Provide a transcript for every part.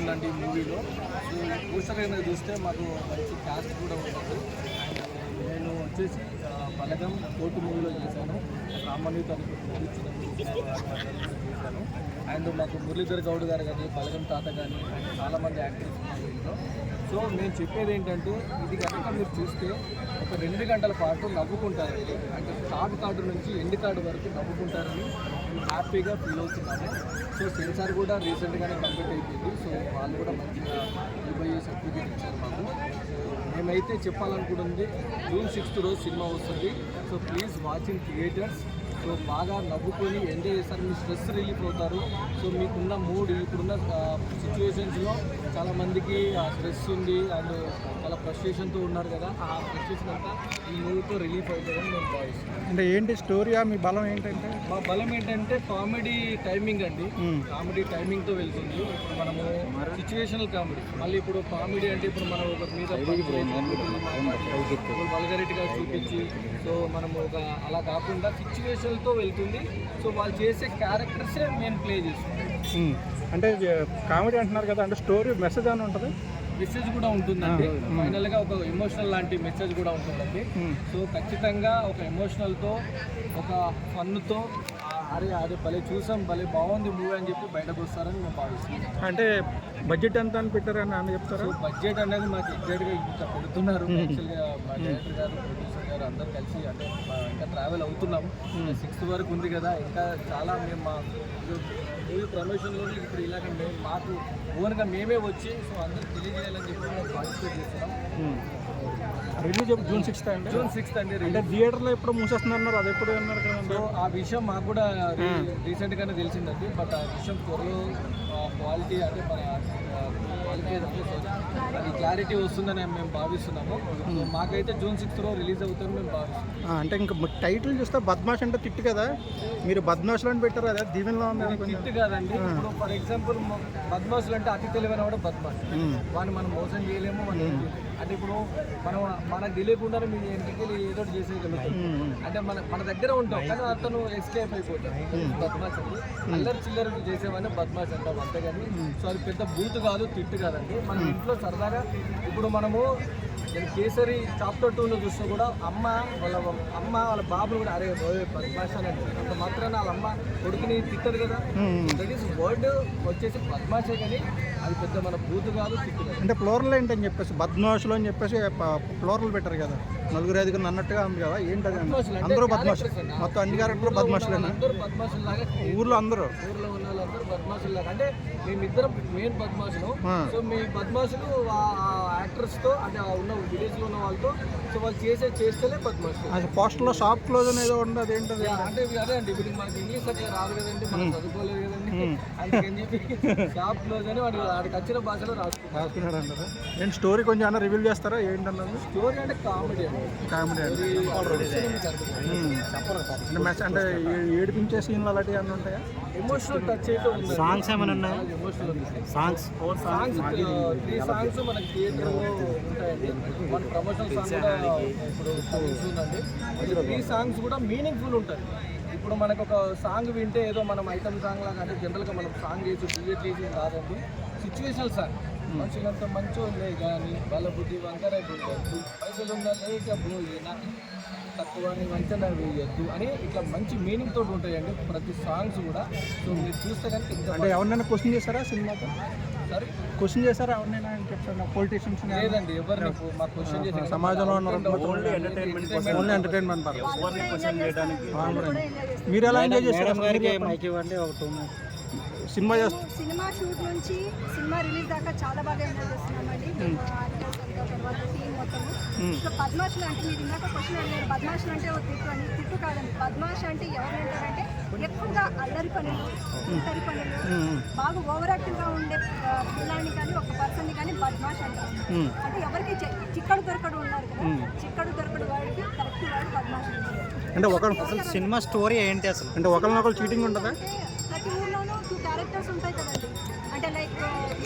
ఉందండి ఈ మూవీలో. సో పోస్టర్ అయినా చూస్తే మాకు మంచి క్యాస్ట్ కూడా ఉంటుంది. నేను వచ్చేసి బలగం కోర్టు మూవీలో చేశాను, రామణ్యుతో చేశాను. అండ్ మాకు మురళీధర్ గౌడ్ గారు కానీ, బలగం తాత కానీ, చాలామంది యాక్టర్స్ ఉన్నారు ఇందులో. సో నేను చెప్పేది ఏంటంటే, ఇది కనుక మీరు చూస్తే ఒక 2 గంటల పాటు నవ్వుకుంటారండి. అంటే స్టార్ట్ కార్డు నుంచి ఎండ్ కార్డు వరకు నవ్వుకుంటారని మేము హ్యాపీగా ఫీల్ అవుతున్నాము. సో సెన్సార్ కూడా రీసెంట్గానే కంప్లీట్ అయిపోయింది. సో వాళ్ళు కూడా మంచిగా UBI సర్టిఫికేట్ ఇచ్చారు మాకు. మేమైతే చెప్పాలనుకుంటుంది, June 6th రోజు సినిమా వస్తుంది. So please watch in theatres. So బాగా నవ్వుకొని ఎంజాయ్ చేస్తారు, మీ స్ట్రెస్ రిలీఫ్ అవుతారు. సో మీకున్న మూడ్, ఇప్పుడున్న సిచ్యువేషన్స్లో చాలామందికి ఆ స్ట్రెస్ ఉంది అండ్ చాలా ఫ్రస్ట్రేషన్తో ఉన్నారు కదా, ఆ ఫ్రస్ట్రేషన్ అంతా ఈ మూవీతో రిలీఫ్ అవుతుందని నేను భావిస్తున్నాను. అంటే ఏంటి స్టోరీయా, మీ బలం ఏంటంటే? మా బలం ఏంటంటే కామెడీ టైమింగ్ అండి. కామెడీ టైమింగ్తో వెళ్తుంది. ఇప్పుడు మనము సిచ్యువేషనల్ కామెడీ, మళ్ళీ ఇప్పుడు కామెడీ అంటే ఇప్పుడు మనం ఒక మీద వల్గరిటీగా చూపించి, సో మనము ఒక అలా కాకుండా సిచ్యువేషన్తో వెళ్తుంది. సో వాళ్ళు చేసే క్యారెక్టర్సే మేము ప్లే చేస్తున్నాం. అంటే కామెడీ అంటున్నారు కదా, అంటే స్టోరీ మెసేజ్ అని ఉంటుంది? మెసేజ్ కూడా ఉంటుందండి. ఫైనల్గా ఒక ఎమోషనల్ లాంటి మెసేజ్ కూడా ఉంటుందండి. సో ఖచ్చితంగా ఒక ఎమోషనల్తో, ఒక ఫన్తో, అరే భలే చూసాం, భలే బాగుంది మూవీ అని చెప్పి బయటకు వస్తారని మేము భావిస్తున్నాం. అంటే బడ్జెట్ ఎంత అని పెట్టారని అని చెప్తారు? సో బడ్జెట్ అనేది మాకు ఎగ్జాక్ట్గా ఇంకా పెడుతున్నారు. యాక్చువల్గా మా డైరెక్టర్ గారు, ప్రొడ్యూసర్ గారు అందరూ కలిసి అంటే ఇంకా ట్రావెల్ అవుతున్నాము. 6th వరకు ఉంది కదా, ఇంకా చాలా మేము మా మూవీ ప్రమోషన్లోనే ఇప్పుడు ఇలాగ మేము మాకు ఓన్గా మేమే వచ్చి సో అందరికి తెలియజేయాలని చెప్పి మేము పార్టిసిపేట్ చేస్తున్నాం. రిలీజ్ June 6th అండి. June 6th అండి. అంటే థియేటర్లో ఎప్పుడు మూసేస్తున్నారు, అది ఎప్పుడు అన్నారు కదా? సో ఆ విషయం మాకు కూడా రీసెంట్గానే తెలిసిందండి. బట్ ఆ విషయం త్వరలో క్వాలిటీ అంటే మన క్వాలిటీ అది క్లారిటీ వస్తుందని మేము భావిస్తున్నాము. సో మాకైతే June 6th రిలీజ్ అవుతుందని మేము భావిస్తున్నాం. అంటే ఇంకా టైటిల్ చూస్తే బద్మాష్ అంటే తిట్టు కదా, మీరు బద్మాష్లో అని పెట్టారు, అదే దీవెనలో ఉంది. తిట్టు కాదండి. ఇప్పుడు ఫర్ ఎగ్జాంపుల్ బద్మాషులు అంటే అతి తెలివైన కూడా బద్మాష్, వాడిని మనం మోసం చేయలేము. అంటే ఇప్పుడు మనం మనకు తెలియకుండానే మీ ఇంటికి ఏదో చేసేయగలుగుతాం. అంటే మన దగ్గర ఉంటాం కానీ అతను ఎస్కేప్ అయిపోతాం. బద్మాష్ అండి. అల్లరి చిల్లర చేసేవాడిని బద్మాష్ అంటాం, అంతేగాని సో అది పెద్ద బూత్ కాదు, తిట్టు కాదండి. మన ఇంట్లో సరదాగా ఇప్పుడు మనము కేసరి చాప్టర్ 2లో చూస్తే కూడా అమ్మ వాళ్ళ బాబులు కూడా అరే బద్మాష్ అని అంటే అంత మాత్రాన వాళ్ళ అమ్మ కొడుకుని తిట్టదు కదా. దట్ ఈస్ వర్డ్ వచ్చేసి బద్మాషే, కానీ అది పెద్ద మన బూత్ కాదు, తిట్టు కాదు. అంటే ఫ్లోరల్ ఏంటని చెప్పేసి బద్మాషులు అని చెప్పేసి ఫ్లోరల్ పెట్టారు కదా, 4-5 అన్నట్టుగా ఉంది కదా, ఏంటది? అందరూ బద్మాష్, మొత్తం అన్ని క్యారెక్టర్లు బద్మాషులేనా? అందరూ బద్మాషులు లాగా ఊర్లో అందరూ ఉన్న వాళ్ళందరూ బద్మాషులు లాగా. అంటే మేమిద్దరం మెయిన్ బద్మాషులు. సో మీ బద్మాషులు ఆ యాక్టర్స్తో అంటే ఉన్న విలేజ్లో ఉన్న వాళ్ళతో సో వాళ్ళు చేస్తేనే బద్మాషులు. అది పోస్టర్లో షాప్ క్లోజ్ అనేది ఉండదు, అదేంటది? అంటే అదే అండి, ఇప్పుడు మనకి ఇంగ్లీష్ అట్లా రాదు కదండి, మనం చదువుకోలేదు కదండి, అందుకని చెప్పి షాప్ క్లోజ్ అని వాడికి వచ్చిన భాషలో రాసుకున్నాడు అంటారా? ఏంటి స్టోరీ కొంచెం అన్న రివీల్ చేస్తారా ఏంటన్నది? స్టోరీ అంటే కామెడీ అండి. కామెడీ అంటే ఏడిపించే సీన్లు అలాంటివి అన్నీ ఉంటాయా? ఎమోషనల్ టచ్ అయితే ఉంది. సాంగ్స్ ఏమైనా ఉన్నాయా? ఎమోషనల్ సాంగ్స్ 3 సాంగ్స్ మనకి థియేటర్లో ఉంటాయండి. మన ప్రమోషనల్ సాంగ్ కూడా ఇప్పుడు ఉందండి. 3 సాంగ్స్ కూడా మీనింగ్ఫుల్ ఉంటాయి. ఇప్పుడు మనకు ఒక సాంగ్ వింటే ఏదో మనం ఐటమ్ సాంగ్ లాగా అంటే జనరల్గా మనం సాంగ్ చేసి డిజెట్ చేసి కాదండి, సిచ్యువేషనల్ సాంగ్. మనుషులంతా మంచోళ్ళే కానీ వాళ్ళ బుద్ధి వంకర బుద్ధి, పైసలు ఉన్న లేక పోయినా తక్కువ వంచన వేయద్దు అని ఇట్లా మంచి మీనింగ్ తోటి ఉంటాయండి ప్రతి సాంగ్స్ కూడా. సో మీరు చూస్తే కనుక అంటే ఎవరినైనా క్వశ్చన్ చేస్తారా సినిమాతో? సరే క్వశ్చన్ చేస్తారా ఎవరినైనా అని చెప్తాను, పొలిటీషియన్స్? లేదండి, ఎవరిని మా క్వశ్చన్ చేసి సమాజంలో ఓన్లీ ఎంటర్టైన్మెంట్ మీరు ఎలా ఎంజాయ్ చేస్తారు? సినిమా సినిమా షూట్ నుంచి సినిమా రిలీజ్ దాకా చాలా బాగా ఎంజాయ్ చేస్తున్నామండి. తర్వాత టీం మొత్తము. సో బద్మాషులు అంటే మీరు ఇందాక క్వశ్చన్ అడిగారు, బద్మాషులు అంటే ఒక తిట్టు అని. తిట్టు కాదండి, బద్మాష్ అంటే ఎవరు అంటారంటే ఎక్కువగా అల్లరి పనులు, ఇతరి పనులు, బాగా ఓవర్ యాక్టివ్గా ఉండే పిల్లాన్ని కానీ ఒక పర్సన్ని కానీ బద్మాష్ అంటారు. అంటే ఎవరికి చిక్కడు దొరకడు ఉన్నారు కదా, చిక్కడు దొరకడు వాడికి కరెక్ట్ వాడు బద్మాష్ అంటారు. అంటే అసలు సినిమా స్టోరీ ఏంటి అసలు? అంటే ఒకరినొకరు చీటింగ్ ఉంటుందా? ప్రతి ఊర్లోనూ 2 క్యారెక్టర్స్ ఉంటాయి కదండి. అంటే లైక్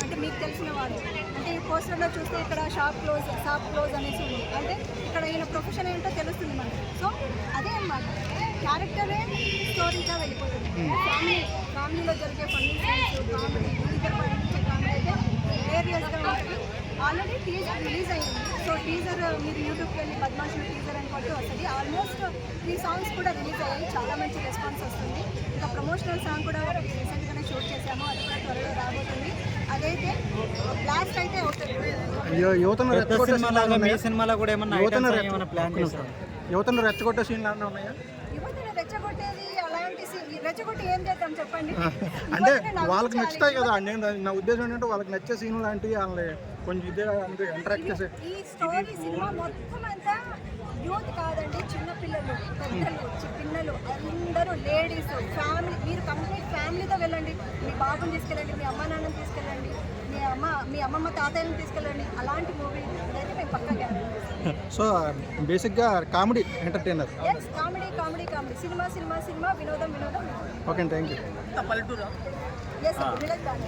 అంటే మీకు తెలిసిన వాళ్ళు అంటే ఈ పోస్టర్లో చూస్తే ఇక్కడ షాప్ క్లోజ్ అనేసి ఉంది. అంటే ఇక్కడ ఈయన ప్రొఫెషన్ ఏంటో తెలుస్తుంది మనకి. సో అదే అన్నమాట, క్యారెక్టరే స్టోరీగా వెళ్ళిపోతుంది. ఫ్యామిలీలో జరిగే ఫన్నీ సీన్స్, కామెడీ, ఇద్దరు పండించే కామెడీ అయితే ఆల్రెడీ టీజర్ రిలీజ్ అయ్యింది. సో టీజర్ మీరు యూట్యూబ్కి వెళ్ళి బద్మాషులు టీజర్ అని కొట్టి వస్తుంది. ఆల్మోస్ట్ 3 సాంగ్స్ కూడా రిలీజ్ అయ్యాయి. చాలా మంచి రెస్పాన్స్ వస్తుంది. ఇంకా ప్రమోషనల్ సాంగ్ కూడా రీసెంట్గానే షూట్ చేశాము. అది కూడా త్వరలో రాబోతుంది. అదైతే బ్లాస్ట్ అయితే అవుతుంది. యువతను రెచ్చగొట్టే సినిమాలో కూడా ఏమన్నా ప్లాన్ చేశారు? యువతను రెచ్చగొట్టే సీన్లు ఏమన్నా ఉన్నాయా? యువతను రెచ్చగొట్టేది అలాంటి రెచ్చగొట్టి ఏం చేద్దాం చెప్పండి. అంటే యువతని వాళ్ళకి నవ్వించాలి. నచ్చుతాయి కదా. నేను నా ఉద్దేశం ఏంటంటే వాళ్ళకి నచ్చే సీన్లు లాంటివి వాళ్ళని కొంచెం ఇదే ఇంటరాక్ట్ చేసే. ఈ స్టోరీ సినిమా మొత్తం అంతా యూత్ కాదండి, చిన్న పిల్లలు, పెద్దలు, పిల్లలు అందరూ, లేడీస్, ఫ్యామిలీ. మీరు కంప్లీట్ ఫ్యామిలీతో వెళ్ళండి. మీ బాబుని తీసుకెళ్ళండి, మీ అమ్మ నాన్నని తీసుకెళ్ళండి, మీ అమ్మమ్మ తాతయ్యని తీసుకెళ్ళండి. అలాంటి మూవీ అయితే మేము పక్కా గ్యారెంటీ. సో బేసిక్గా comedy entertainer. Yes, comedy comedy comedy, cinema cinema cinema, వినోదం వినోదం. Okay, thank you. ఎస్, వినోదం.